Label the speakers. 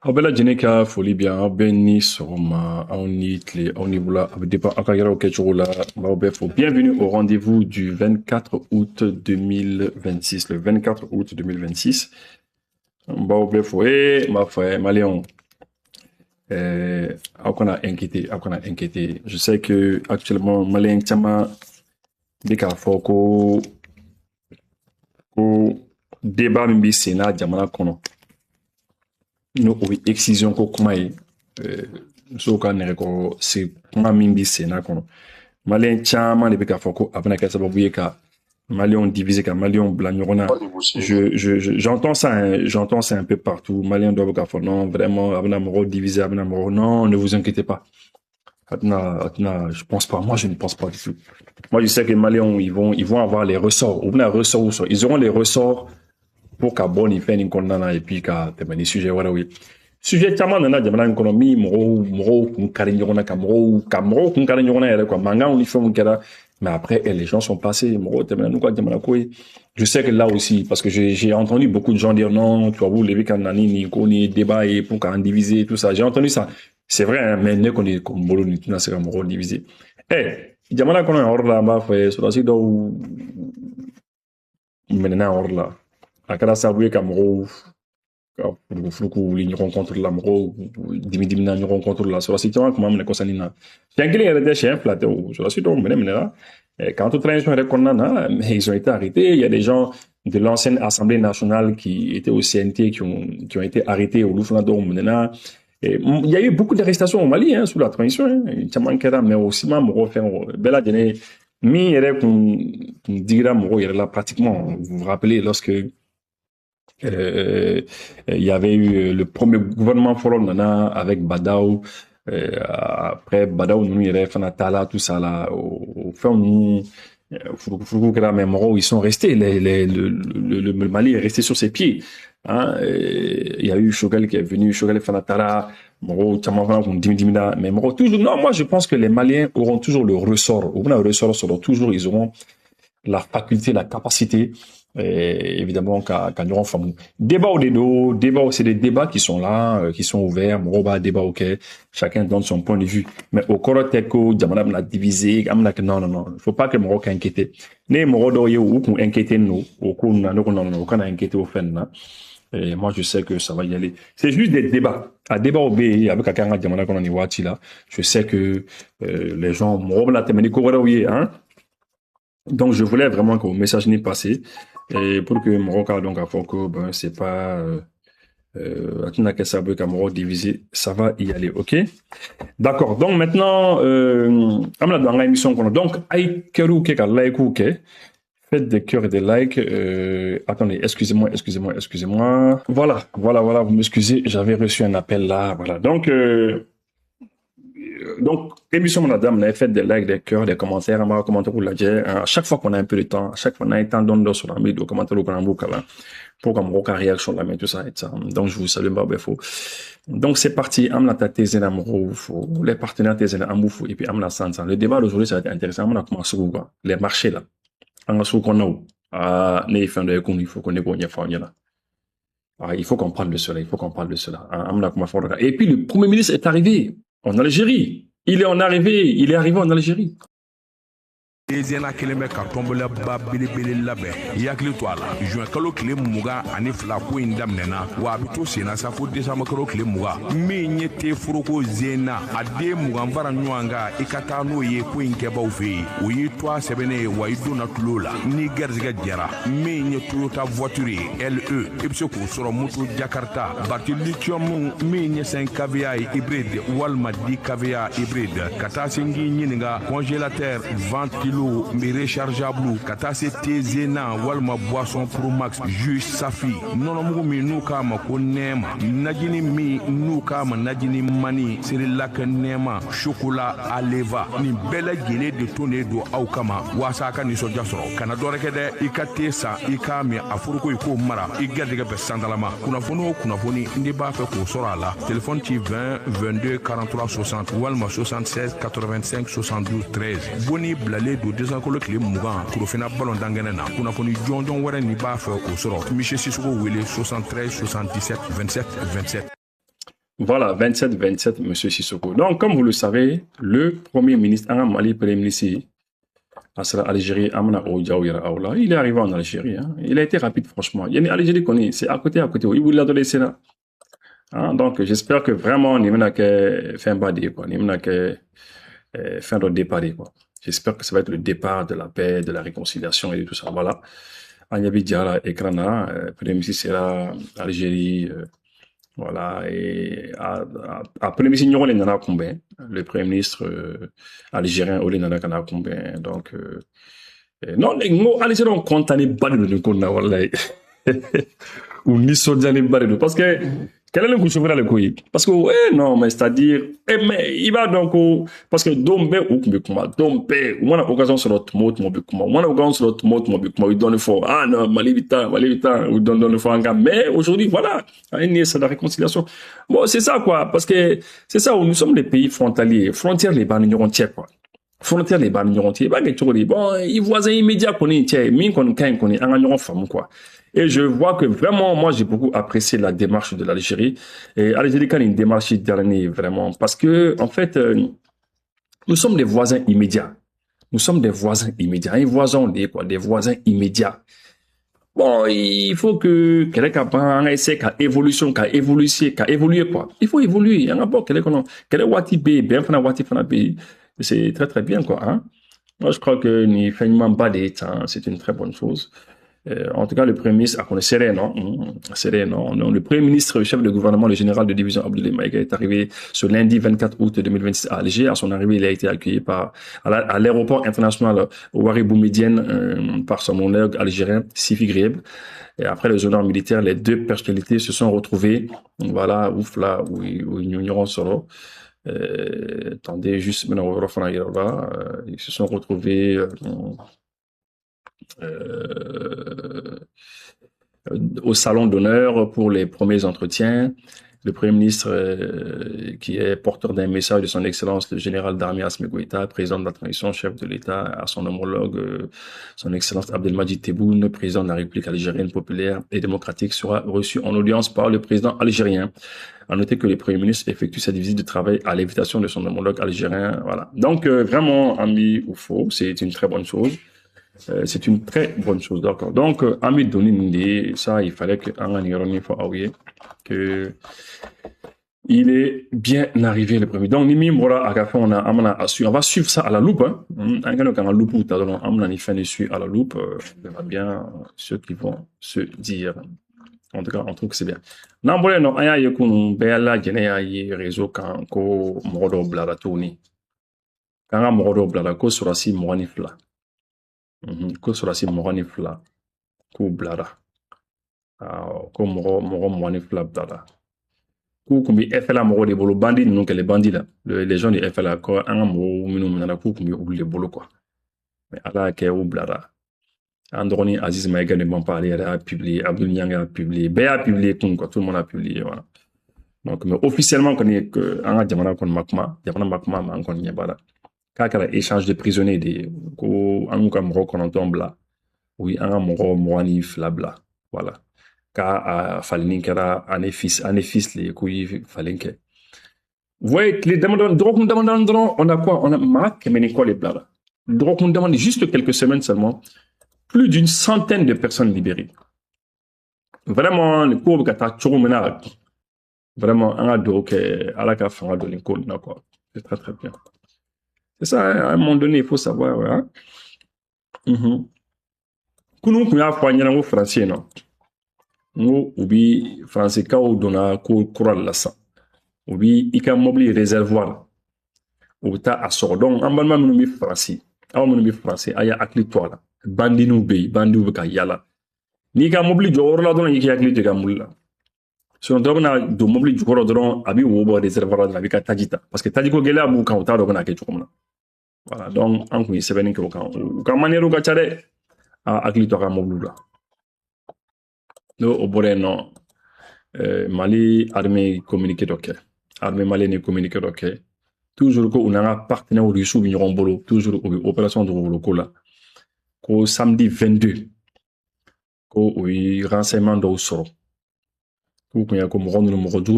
Speaker 1: Aw bɛɛ lajɛlen ka foli bi yan aw bɛɛ ni sɔgɔma aw ni tile aw ni wula a bɛ dépend aw ka yɛrɛw kɛcogo la n b'aw bɛɛ fo bienvenue au rendez-vous du 24 août 2026 le 24 août 2026 n b'aw bɛɛ fo n b'a fɔ maliyɛnw aw kana inquiéter je sais que actuellement maliyɛn caman bɛ k'a fɔ ko débat min bi sen na jamana kɔnɔ no o ye excision ko kuma ye musow ka nɛgɛkɔrɔ se kuma min bi sen na kɔnɔ maliyɛn caman de bɛ k'a fɔ ko a bɛna kɛ sababu ye ka maliyɛnw diviser ka maliyɛnw bila ɲɔgɔn na j'entends ça un peu partout maliyɛn dɔw bɛ k'a fɔ non vraiment a bɛna mɔgɔw diviser a bɛna mɔgɔw non ne vous inquiétez pas je pense pas, moi je ne pense pas du tout. Moi je sais que les Maliens ils vont avoir les ressorts, ils auront les ressorts pour qu'à bon ils fassent une condamnation et puis qu'à terminer sujet voilà oui. Sujet tellement dans la jamana économie moro kun kari ɲɔgɔn ka moro kun kari ɲɔgɔn yɛrɛ quoi mangan ni fɛnw kɛra mais après les gens sont passés moro tɛmɛna n'u ka jamana ko ye. Je sais que là aussi parce que j'ai entendu beaucoup de gens dire non tu vas vous lever quand nani ni ko ni débat et pour qu'en diviser tout ça j'ai entendu ça. C'est vrai, hein, mais ne connaît comme bolo ni tuna sera mɔgɔw divisé. Jamana kɔnɔ yɔrɔ la an b'a fɔ sɔrɔdasi dɔw minɛna yɔrɔ la a kɛra sababu ye ka mɔgɔw ka furukufuruku wuli ɲɔgɔn contre la mɔgɔw dimidimina ɲɔgɔn contre la sɔrɔdasi caman tun b'a minɛ kɔsani na siɲɛ kelen yɛrɛ tɛ siɲɛ fila tɛ o sɔrɔdasi dɔw minɛra k'an to transition yɛrɛ kɔnɔna na mais ils ont été arrêtés il y a des gens de l'ancienne Assemblée nationale qui étaient au CNT qui ont été arrêtés olu fana dɔw minɛna. Il y a eu beaucoup d'arrestations au Mali sous la transition mais aussi mɔgɔw fɛn bɛɛ lajɛlen min yɛrɛ kun digira mɔgɔw yɛrɛ la pratiquement vous vous rappelez lorsque il y avait eu le premier gouvernement fɔlɔ nana avec Badaw après Badaw ninnu yɛrɛ fana taala tout ça là au fɛn ninnu furukufuruku kɛra mais mɔgɔw ils sont restés le Mali est resté sur ses pieds. Hein, il y a eu Choguel qui est venu, Choguel Fanatara, Moro, Dimidimida, mais Moro, toujours, non, moi je pense que les Maliens auront toujours le ressort, toujours, ils auront la faculté, la capacité, évidemment, qu'à Nyoron Famou. Débat au dedo, c'est des débats qui sont là, qui sont ouverts, Moro, débat, ok, chacun donne son point de vue. Mais au Koroteko, Diamana l'a divisé, non, faut pas que Moro inquiété. Ne Moro doye ou qu'on inquiété nous, au coup, non, qu'on a inquiété au fin, et moi, je sais que ça va y aller. C'est juste des débats. À débat au B, avec Akanga Diamana qu'on a niwati là, je sais que les gens m'ont la téménie hein. Donc, je voulais vraiment que le message n'est passé. Et pour que Moroka, donc, à Foko, ben, c'est pas, Atina Kessabe Kamoro divisé, ça va y aller, ok? D'accord. Donc, maintenant, amna dans l'émission qu'on a. Donc, aïe, keru, keka, like, ok? Faites des cœurs et des likes. Attendez, excusez-moi. Voilà, vous m'excusez, j'avais reçu un appel là, voilà. Donc, émission madame, on a fait des likes, des cœurs, des commentaires, on va commenter pour la dire. À chaque fois qu'on a un peu de temps, à chaque fois qu'on a un temps d'onde sur la main, de commenter au canal pour qu'on me réaction la main, tout ça et ça. Donc, je vous salue, Babefo. Donc, c'est parti. Amna tate zena moroufo. Les partenaires zena amoufo. Et puis, amna sansan. Le débat d'aujourd'hui, ça va être intéressant. Amna commencé quoi? Les marchés là. En sous qu'on a, il faut qu'on ait il faut qu'on parle de cela, Et puis le Premier ministre est arrivé en Algérie. Il est arrivé en Algérie.
Speaker 2: Ezena keleme ka tombola ba belebele labɛn I hakili to a la juin kalo tile 22 ko in daminɛna wa a bɛ to senna sa fo décembre kalo tile 20 min ye te foroko zena a den 20 fara ɲɔgɔn kan I ka taa n'o ye ko in kɛbaw fɛ yen o ye toit sɛbɛnnen ye wa I donna tulo la ni garizɛgɛ jara min ye Toyota voiture ye LE I bɛ se k'o sɔrɔ moto Jakarta batterie lithium min ye 5 kVA hybride walima 10 kVA hybride ka taa se n k'i ɲininka congélateur 20 kg mais rechargeable ka taa se Tezena walma boisson Pro Max jus Safi nɔnɔmugu min n'u k'a ma ko nɛɛma najini min n'u k'a ma najini mani Cerelac nɛɛma chocolat Aleva nin bɛɛ lajɛlen de tonnen don aw kama waasa a ka nisɔndiya sɔrɔ kana dɔwɛrɛ kɛ dɛ I ka te san I k'a min a foroko I k'o mara I garijɛgɛ bɛ sandalama kunnafoni o kunnafoni n'i b'a fɛ k'o sɔrɔ a la téléphone ci 20 22 43 60 walma 76 85 72 13 bonni bilalen don desankolo tile mugan Korofina ballon dangɛnɛ na kunnafoni jɔnjɔn wɛrɛ ni b'a fɛ k'o sɔrɔ Michel Sissoko wele 73 77 27 27.
Speaker 1: Voilà, 27-27, Monsieur Sissoko. Donc, comme vous le savez, le Premier ministre, Mali, Premier ministre, Algérie, il est arrivé en Algérie. Hein. Il a été rapide, franchement. Il y a une Algérie qu'on est, c'est à côté. Il voulait la donner, c'est là. Hein, donc, j'espère que vraiment, on n'a que fin badé, quoi. On n'a que fin de départ, quoi. J'espère que ça va être le départ de la paix, de la réconciliation et de tout ça. Voilà. Agnabi Diara, Ekrana, Premier ministre, c'est là, Algérie, voilà, et après le Premier ministre algérien, Ole Nana Kana Koumbe. Donc, non, les Algériens ont contané Badou de Kona, voilà. Ou Nisodjani Badou. Parce que, quel est le coup de le couille? Parce que, ouais, non, mais c'est-à-dire, mais il va donc, parce que Dombe ou Kumbekuma, Dombe, on a occasion sur notre mot, on a occasion sur notre mot, il donne le fort. Ah non, Malivita, ou donne le fort en gamme. Mais aujourd'hui, voilà, c'est la réconciliation. Bon, c'est ça, quoi, parce que c'est ça où nous sommes des pays frontaliers, frontières les bannes entières, quoi. Frontières les bannes entières, bah, bon, les voisins immédiats qu'on est, mine qu'on est, en femme, quoi. Et je vois que vraiment, moi, j'ai beaucoup apprécié la démarche de l'Algérie. Et l'Algérie, quand une démarche dernière, vraiment, parce que, en fait, nous sommes des voisins immédiats. Nous sommes des voisins immédiats. Un voisin, quoi, des voisins immédiats. Bon, il faut que quelqu'un essaie qu'à évolution, qu'à évoluer, quoi. Il faut évoluer. Il y en a pas, quel wati B, bien fana wati fana B. C'est très, très bien, quoi, hein. Moi, je crois que ni finalement bas des temps, c'est une très bonne chose. En tout cas, le Premier ministre, le Premier ministre, chef de gouvernement, le général de division Abdoulaye Maïga est arrivé ce lundi 24 août 2026 à Alger. À son arrivée, il a été accueilli à l'aéroport international Ouari Boumedienne par son homologue algérien Sifi Grieb. Et après les honneurs militaires, les deux personnalités se sont retrouvées, voilà, ouf là, où ils ignorent solo. Attendez, juste maintenant, ils se sont retrouvés au salon d'honneur pour les premiers entretiens. Le Premier ministre, qui est porteur d'un message de son Excellence, le général d'armée Assimi Goïta, président de la transition, chef de l'État, à son homologue, son Excellence Abdelmadjid Tebboune, président de la République algérienne populaire et démocratique, sera reçu en audience par le président algérien. À noter que le Premier ministre effectue cette visite de travail à l'invitation de son homologue algérien. Voilà. Donc, vraiment, ami ou faux, c'est une très bonne chose. C'est une très bonne chose, d'accord. Donc, Ami Donindi, ça, il fallait que que il est bien arrivé le premier. Donc, Nimi Mora Agafa, on va suivre ça à la loupe, hein. On va à la loupe, on verra bien ceux qui vont se dire. En tout cas, on trouve que c'est bien. N'ambole no aya yekunu bela jene ayi réseau kan ko modo blada toni. Kanga modo blada ko surasi mogani fla. Ko surasi mogani fla ko blada. Ko mogo mogani fla blada. Ko kumbi FLA mogo de bolo bandi non que les bandits là. Les gens de FLA ko anga mogo minu na ko kumbi ou les bolo quoi. Mais ala ke ou blada. Androni Aziz Maïga ne m'en parler, a publié, Abdul Nyanga a publié, Béa a publié, tout le monde a publié, voilà. Donc, mais officiellement, on est que, en Djamana kon Makma, ma kon Nyabala. Kakala échange de prisonniers, en Ouka Moro Konanton Bla, oui, en Moro Moanif Labla, voilà. Ka Falinkera, Anefis, les couilles Falinke. Vous voyez, les demandants, on a quoi? On a Marak, mais quoi les Blada? Donc, on demande juste quelques semaines seulement. Plus d'une centaine de personnes libérées. Vraiment, le cours de Tchouroumena, vraiment, un ado qui est à la café de l'école, quoi. C'est très, très bien. C'est ça, hein, à un moment donné, il faut savoir, hein. Kounou, qu'on a fait un français, non? Nous, oubi, français, kao, donna, coural, la sang. Oubi, il y a un mobile réservoir. Ou ta à sordon, en bas, nous, français. Ah, nous, français, aya akli toi, là. Bandinu be bandu ka yala ni ka mobili joro la don yiki yakli te ka mulla so do na do mobili joro don abi wo bo réservoir la bi ka tajita parce que tajiko gele abu ka uta do na ke chukumna voilà donc en ko sebeni ko ka maniero ka chare a akli to ka mobili la no obore no Mali armée communiqué doké armée malienne communiqué doké toujours ko unanga partenaire russe bi ɲɔgɔn bolo toujours o opération dugukolo ko la ko samedi 22 ko o yi renseignement dɔw sɔrɔ ko kun ya ko mɔgɔ ninnu mɔgɔ jugu